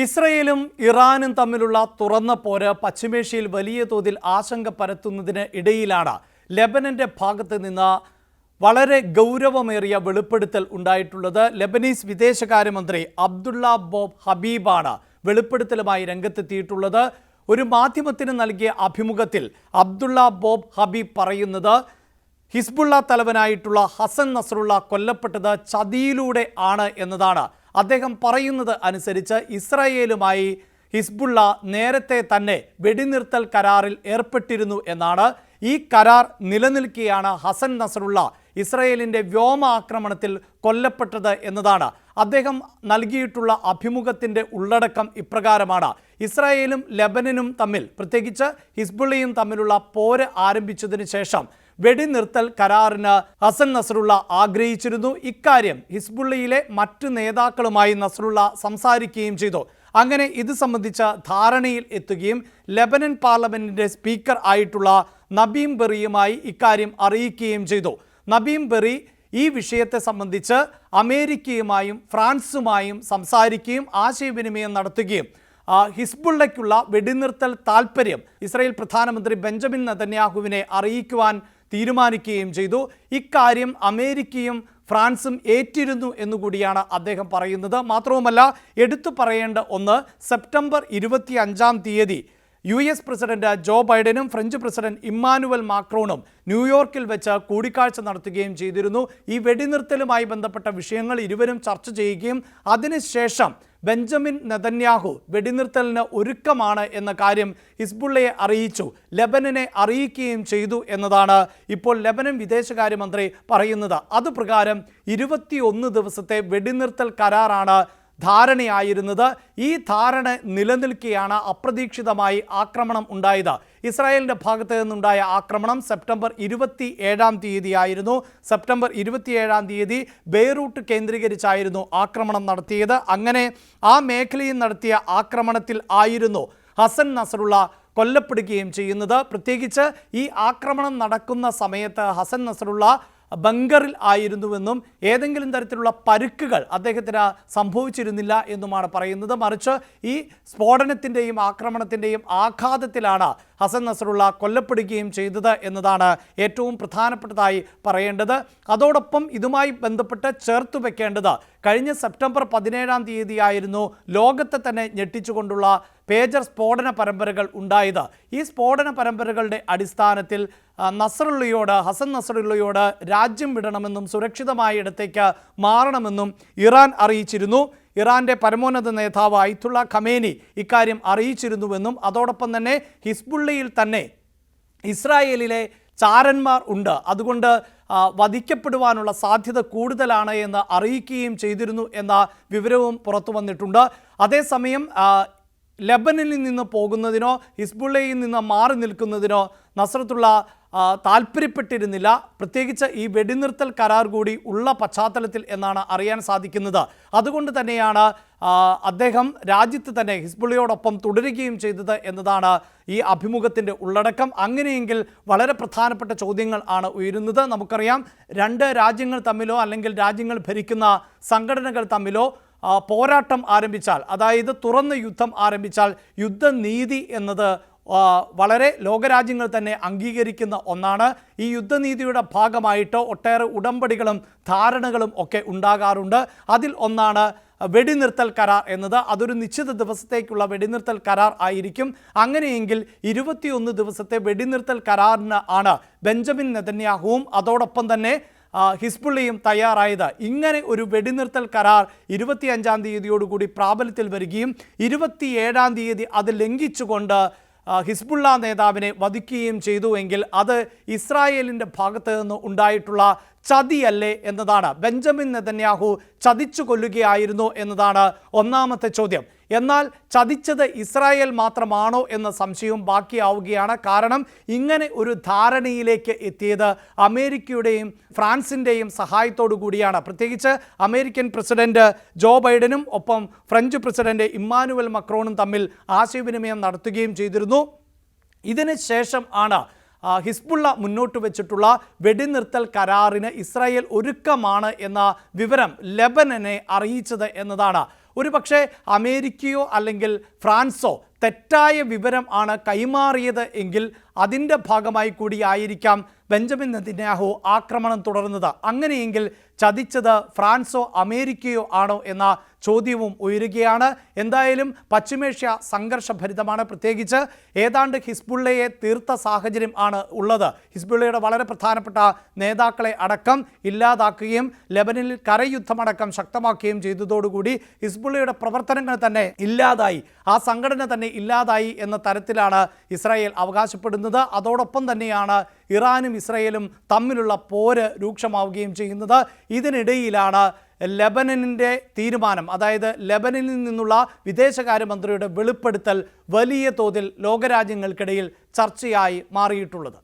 ഇസ്രയേലും ഇറാനും തമ്മിലുള്ള തുറന്ന പോര് പശ്ചിമേഷ്യയിൽ വലിയ തോതിൽ ആശങ്ക പരത്തുന്നതിന് ഇടയിലാണ് ലെബനന്റെ ഭാഗത്ത് നിന്ന് വളരെ ഗൗരവമേറിയ വെളിപ്പെടുത്തൽ ഉണ്ടായിട്ടുള്ളത്. ലെബനീസ് വിദേശകാര്യമന്ത്രി അബ്ദുള്ള ബോബ് ഹബീബാണ് വെളിപ്പെടുത്തലുമായി രംഗത്തെത്തിയിട്ടുള്ളത്. ഒരു മാധ്യമത്തിന് നൽകിയ അഭിമുഖത്തിൽ അബ്ദുള്ള ബോബ് ഹബീബ് പറയുന്നത് ഹിസ്ബുള്ള തലവനായിട്ടുള്ള ഹസൻ നസ്രുള്ള കൊല്ലപ്പെട്ടത് ചതിയിലൂടെ ആണ് എന്നതാണ്. അദ്ദേഹം പറയുന്നത് അനുസരിച്ച് ഇസ്രായേലുമായി ഹിസ്ബുള്ള നേരത്തെ തന്നെ വെടിനിർത്തൽ കരാറിൽ ഏർപ്പെട്ടിരുന്നു എന്നാണ്. ഈ കരാർ നിലനിൽക്കെയാണ് ഹസൻ നസ്രുള്ള ഇസ്രായേലിൻ്റെ വ്യോമ ആക്രമണത്തിൽ കൊല്ലപ്പെട്ടത് എന്നതാണ്. അദ്ദേഹം നൽകിയിട്ടുള്ള അഭിമുഖത്തിൻ്റെ ഉള്ളടക്കം ഇപ്രകാരമാണ്. ഇസ്രായേലും ലെബനനും തമ്മിൽ, പ്രത്യേകിച്ച് ഹിസ്ബുള്ളയും തമ്മിലുള്ള പോര് ആരംഭിച്ചതിന് ശേഷം വെടിനിർത്തൽ കരാറിന് ഹസൻ നസ്രുള്ള ആഗ്രഹിച്ചിരുന്നു. ഇക്കാര്യം ഹിസ്ബുള്ളയിലെ മറ്റ് നേതാക്കളുമായി നസ്രുള്ള സംസാരിക്കുകയും ചെയ്തു. അങ്ങനെ ഇത് സംബന്ധിച്ച ധാരണയിൽ എത്തുകയും ലെബനൻ പാർലമെൻറ്റിൻ്റെ സ്പീക്കർ ആയിട്ടുള്ള നബീം ബെറിയുമായി ഇക്കാര്യം അറിയിക്കുകയും ചെയ്തു. നബീം ബെറി ഈ വിഷയത്തെ സംബന്ധിച്ച് അമേരിക്കയുമായും ഫ്രാൻസുമായും സംസാരിക്കുകയും ആശയവിനിമയം നടത്തുകയും ഹിസ്ബുള്ളയ്ക്കുള്ള വെടിനിർത്തൽ താൽപ്പര്യം ഇസ്രായേൽ പ്രധാനമന്ത്രി ബെഞ്ചമിൻ നെതന്യാഹുവിനെ അറിയിക്കുവാൻ തീരുമാനിക്കുകയും ചെയ്തു. ഇക്കാര്യം അമേരിക്കയും ഫ്രാൻസും ഏറ്റിരുന്നു എന്നുകൂടിയാണ് അദ്ദേഹം പറയുന്നത്. മാത്രവുമല്ല, എടുത്തു പറയേണ്ട ഒന്ന്, സെപ്റ്റംബർ 25-ാം തീയതി US പ്രസിഡന്റ് ജോ ബൈഡനും ഫ്രഞ്ച് പ്രസിഡന്റ് ഇമ്മാനുവൽ മാക്രോണും ന്യൂയോർക്കിൽ വെച്ച് കൂടിക്കാഴ്ച നടത്തുകയും ചെയ്തിരുന്നു. ഈ വെടിനിർത്തലുമായി ബന്ധപ്പെട്ട വിഷയങ്ങൾ ഇരുവരും ചർച്ച ചെയ്യുകയും അതിനുശേഷം ബെഞ്ചമിൻ നെതന്യാഹു വെടിനിർത്തലിന് ഒരുക്കമാണ് എന്ന കാര്യം ഹിസ്ബുള്ളയെ അറിയിച്ചു, ലെബനനെ അറിയിക്കുകയും ചെയ്തു എന്നതാണ് ഇപ്പോൾ ലെബനൻ വിദേശകാര്യമന്ത്രി പറയുന്നത്. അതുപ്രകാരം 21 ദിവസത്തെ വെടിനിർത്തൽ കരാറാണ് ധാരണയായിരുന്നത്. ഈ ധാരണ നിലനിൽക്കെയാണ് അപ്രതീക്ഷിതമായി ആക്രമണം ഉണ്ടായത്. ഇസ്രായേലിൻ്റെ ഭാഗത്ത് നിന്നുണ്ടായ ആക്രമണം സെപ്റ്റംബർ 27-ാം തീയതിയായിരുന്നു. സെപ്റ്റംബർ 27-ാം തീയതി ബെയ്റൂട്ട് കേന്ദ്രീകരിച്ചായിരുന്നു ആക്രമണം നടത്തിയത്. അങ്ങനെ ആ മേഖലയിൽ നടത്തിയ ആക്രമണത്തിൽ ആയിരുന്നു ഹസൻ നസ്രുള്ള കൊല്ലപ്പെടുകയും ചെയ്യുന്നത്. പ്രത്യേകിച്ച് ഈ ആക്രമണം നടക്കുന്ന സമയത്ത് ഹസൻ നസ്രുള്ള ബങ്കറിൽ ആയിരുന്നുവെന്നും ഏതെങ്കിലും തരത്തിലുള്ള പരുക്കുകൾ അദ്ദേഹത്തിന് സംഭവിച്ചിരുന്നില്ല എന്നുമാണ് പറയുന്നത്. മറിച്ച് ഈ സ്ഫോടനത്തിൻ്റെയും ആക്രമണത്തിൻ്റെയും ആഘാതത്തിലാണ് ഹസൻ നസ്രുള്ള കൊല്ലപ്പെടുകയും ചെയ്തത് എന്നതാണ് ഏറ്റവും പ്രധാനപ്പെട്ടതായി പറയേണ്ടത്. അതോടൊപ്പം ഇതുമായി ബന്ധപ്പെട്ട് ചേർത്ത് വെക്കേണ്ടത്, കഴിഞ്ഞ സെപ്റ്റംബർ 17-ാം തീയതിയായിരുന്നു ലോകത്തെ തന്നെ ഞെട്ടിച്ചുകൊണ്ടുള്ള പേജർ സ്ഫോടന പരമ്പരകൾ ഉണ്ടായത്. ഈ സ്ഫോടന പരമ്പരകളുടെ അടിസ്ഥാനത്തിൽ ഹസൻ നസ്രുള്ളയോട് രാജ്യം വിടണമെന്നും സുരക്ഷിതമായ ഇടത്തേക്ക് മാറണമെന്നും ഇറാൻ അറിയിച്ചിരുന്നു. ഇറാൻ്റെ പരമോന്നത നേതാവ് അയത്തുള്ള ഖമേനി ഇക്കാര്യം അറിയിച്ചിരുന്നുവെന്നും അതോടൊപ്പം തന്നെ ഹിസ്ബുള്ളയിൽ തന്നെ ഇസ്രായേലിലെ ചാരന്മാർ ഉണ്ട്, അതുകൊണ്ട് വധിക്കപ്പെടുവാനുള്ള സാധ്യത കൂടുതലാണ് എന്ന് അറിയിക്കുകയും ചെയ്തിരുന്നു എന്ന വിവരവും പുറത്തു വന്നിട്ടുണ്ട്. അതേസമയം ലെബനനിൽ നിന്ന് പോകുന്നതിനോ ഹിസ്ബുള്ളയിൽ നിന്ന് മാറി നിൽക്കുന്നതിനോ നസ്രത്തുള്ള താല്പര്യപ്പെട്ടിരുന്നില്ല, പ്രത്യേകിച്ച് ഈ വെടിനിർത്തൽ കരാർ കൂടി ഉള്ള പശ്ചാത്തലത്തിൽ എന്നാണ് അറിയാൻ സാധിക്കുന്നത്. അതുകൊണ്ട് തന്നെയാണ് അദ്ദേഹം രാജ്യത്ത് തന്നെ ഹിസ്ബുള്ളയോടൊപ്പം തുടരുകയും ചെയ്തത് എന്നതാണ് ഈ അഭിമുഖത്തിൻ്റെ ഉള്ളടക്കം. അങ്ങനെയെങ്കിൽ വളരെ പ്രധാനപ്പെട്ട ചോദ്യങ്ങൾ ആണ് ഉയരുന്നത്. നമുക്കറിയാം, രണ്ട് രാജ്യങ്ങൾ തമ്മിലോ അല്ലെങ്കിൽ രാജ്യങ്ങൾ ഭരിക്കുന്ന സംഘടനകൾ തമ്മിലോ പോരാട്ടം ആരംഭിച്ചാൽ, അതായത് തുറന്ന യുദ്ധം ആരംഭിച്ചാൽ യുദ്ധനീതി എന്നത് വളരെ ലോകരാജ്യങ്ങൾ തന്നെ അംഗീകരിക്കുന്ന ഒന്നാണ്. ഈ യുദ്ധനീതിയുടെ ഭാഗമായിട്ട് ഒട്ടേറെ ഉടമ്പടികളും ധാരണകളും ഒക്കെ ഉണ്ടാകാറുണ്ട്. അതിൽ ഒന്നാണ് വെടിനിർത്തൽ കരാർ എന്നത്. അതൊരു നിശ്ചിത ദിവസത്തേക്കുള്ള വെടിനിർത്തൽ കരാർ ആയിരിക്കും. അങ്ങനെയെങ്കിൽ 21 ദിവസത്തെ വെടിനിർത്തൽ കരാറിന് ആണ് ബെഞ്ചമിൻ നെതന്യാഹുവും അതോടൊപ്പം തന്നെ ഹിസ്ബുള്ളയും തയ്യാറായത്. ഇങ്ങനെ ഒരു വെടിനിർത്തൽ കരാർ 25-ാം തീയതിയോടുകൂടി പ്രാബല്യത്തിൽ വരികയും 27-ാം തീയതി അത് ലംഘിച്ചുകൊണ്ട് ഹിസ്ബുള്ള നേതാവിനെ വധിക്കുകയും ചെയ്തുവെങ്കിൽ അത് ഇസ്രായേലിൻ്റെ ഭാഗത്ത് നിന്ന് ഉണ്ടായിട്ടുള്ള ചതിയല്ലേ എന്നതാണ്. ബെഞ്ചമിൻ നെതന്യാഹു ചതിച്ചു കൊല്ലുകയായിരുന്നു എന്നതാണ് ഒന്നാമത്തെ ചോദ്യം. എന്നാൽ ചതിച്ചത് ഇസ്രായേൽ മാത്രമാണോ എന്ന സംശയവും ബാക്കിയാവുകയാണ്. കാരണം ഇങ്ങനെ ഒരു ധാരണയിലേക്ക് എത്തിയത് അമേരിക്കയുടെയും ഫ്രാൻസിൻ്റെയും സഹായത്തോടു കൂടിയാണ്. പ്രത്യേകിച്ച് അമേരിക്കൻ പ്രസിഡന്റ് ജോ ബൈഡനും ഒപ്പം ഫ്രഞ്ച് പ്രസിഡന്റ് ഇമ്മാനുവൽ മക്രോണും തമ്മിൽ ആശയവിനിമയം നടത്തുകയും ചെയ്തിരുന്നു. ഇതിന് ശേഷം ആണ് ഹിസ്ബുള്ള മുന്നോട്ട് വെച്ചിട്ടുള്ള വെടിനിർത്തൽ കരാറിന് ഇസ്രായേൽ ഒരുക്കമാണ് എന്ന വിവരം ലെബനനെ അറിയിച്ചത് എന്നതാണ്. ഒരുപക്ഷെ അമേരിക്കയോ അല്ലെങ്കിൽ ഫ്രാൻസോ തെറ്റായ വിവരം ആണ് കൈമാറിയത് എങ്കിൽ അതിൻ്റെ ഭാഗമായി കൂടിയായിരിക്കാം ബെഞ്ചമിൻ നെതന്യാഹു ആക്രമണം തുടർന്നത്. അങ്ങനെയെങ്കിൽ ചതിച്ചത് ഫ്രാൻസോ അമേരിക്കയോ ആണോ എന്ന ചോദ്യവും ഉയരുകയാണ്. എന്തായാലും പശ്ചിമേഷ്യ സംഘർഷഭരിതമാണ്. പ്രത്യേകിച്ച് ഏതാണ്ട് ഹിസ്ബുള്ളയെ തീർത്ത സാഹചര്യം ആണ് ഉള്ളത്. ഹിസ്ബുള്ളയുടെ വളരെ പ്രധാനപ്പെട്ട നേതാക്കളെ അടക്കം ഇല്ലാതാക്കുകയും ലെബനനിൽ കരയുദ്ധമടക്കം ശക്തമാക്കുകയും ചെയ്തതോടുകൂടി ഹിസ്ബുള്ളയുടെ പ്രവർത്തനങ്ങൾ തന്നെ ഇല്ലാതായി, ആ സംഘടന തന്നെ ഇല്ലാതായി എന്ന തരത്തിലാണ് ഇസ്രായേൽ അവകാശപ്പെടുന്നത്. അതോടൊപ്പം തന്നെയാണ് ഇറാനും ഇസ്രായേലും തമ്മിലുള്ള പോര് രൂക്ഷമാവുകയും ചെയ്യുന്നത്. ഇതിനിടയിലാണ് ലെബനനിൻ്റെ തീരുമാനം, അതായത് ലെബനനിൽ നിന്നുള്ള വിദേശകാര്യമന്ത്രിയുടെ വെളിപ്പെടുത്തൽ വലിയ തോതിൽ ലോകരാജ്യങ്ങൾക്കിടയിൽ ചർച്ചയായി മാറിയിട്ടുള്ളത്.